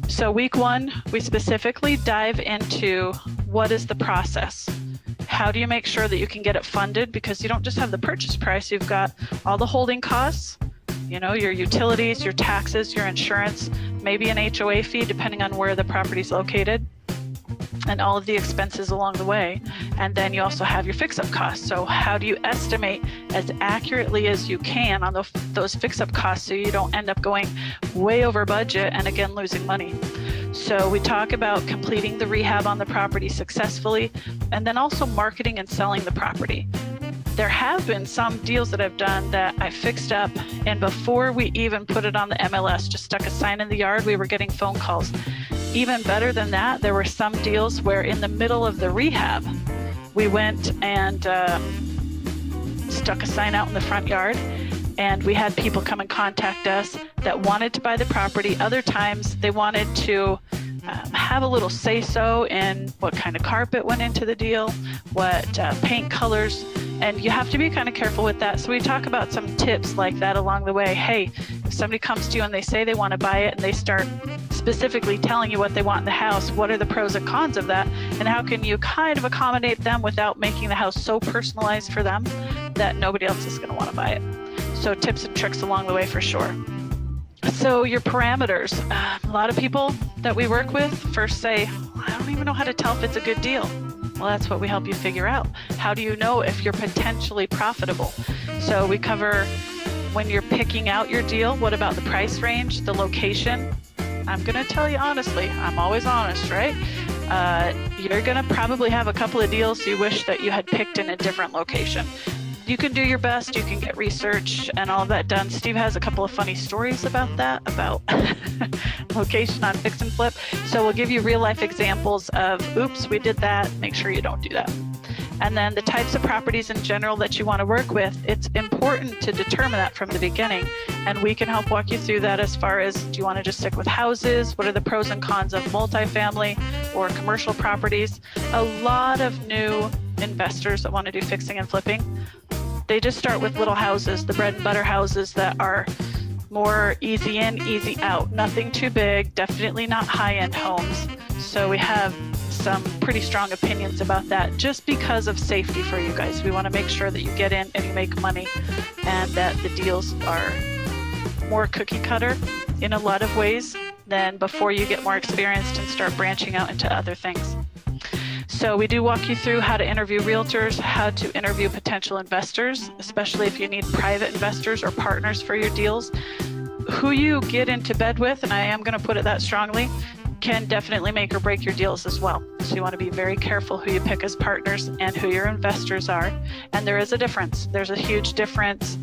So week one, we specifically dive into what is the process? How do you make sure that you can get it funded? Because you don't just have the purchase price, you've got all the holding costs, your utilities, your taxes, your insurance, maybe an HOA fee, depending on where the property is located, and all of the expenses along the way. And then you also have your fix-up costs. So how do you estimate as accurately as you can on those fix-up costs so you don't end up going way over budget and again losing money? So we talk about completing the rehab on the property successfully, and then also marketing and selling the property. There have been some deals that I've done that I fixed up, and before we even put it on the MLS, just stuck a sign in the yard, we were getting phone calls. Even better than that, there were some deals where in the middle of the rehab, we went and stuck a sign out in the front yard, and we had people come and contact us that wanted to buy the property. Other times they wanted to have a little say-so in what kind of carpet went into the deal, what paint colors, and you have to be kind of careful with that. So we talk about some tips like that along the way. Hey, if somebody comes to you and they say they want to buy it and they start specifically telling you what they want in the house, what are the pros and cons of that, and how can you kind of accommodate them without making the house so personalized for them that nobody else is going to want to buy it. So tips and tricks along the way for sure. So your parameters, a lot of people that we work with first say, I don't even know how to tell if it's a good deal. Well, that's what we help you figure out. How do you know if you're potentially profitable? So we cover when you're picking out your deal, what about the price range, the location? I'm going to tell you honestly, I'm always honest, right? You're going to probably have a couple of deals you wish that you had picked in a different location. You can do your best, you can get research and all of that done. Steve has a couple of funny stories about that, about location on fix and flip. So we'll give you real life examples of, oops, we did that, make sure you don't do that. And then the types of properties in general that you want to work with, it's important to determine that from the beginning. And we can help walk you through that as far as, do you want to just stick with houses? What are the pros and cons of multifamily or commercial properties? A lot of new investors that want to do fixing and flipping, they just start with little houses, the bread and butter houses that are more easy in, easy out, nothing too big, definitely not high-end homes. So we have some pretty strong opinions about that just because of safety for you guys. We want to make sure that you get in and you make money and that the deals are more cookie cutter in a lot of ways than before you get more experienced and start branching out into other things. So we do walk you through how to interview realtors, how to interview potential investors, especially if you need private investors or partners for your deals. Who you get into bed with, and I am going to put it that strongly, can definitely make or break your deals as well. So you want to be very careful who you pick as partners and who your investors are. And there is a difference. There's a huge difference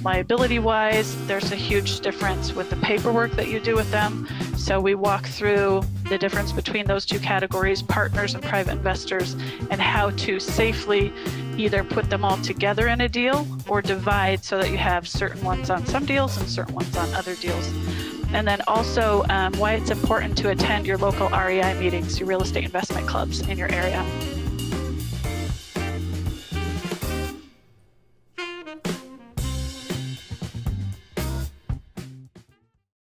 liability-wise. There's a huge difference with the paperwork that you do with them. So we walk through the difference between those two categories, partners and private investors, and how to safely either put them all together in a deal or divide so that you have certain ones on some deals and certain ones on other deals. And then also why it's important to attend your local REI meetings, your real estate investment clubs in your area.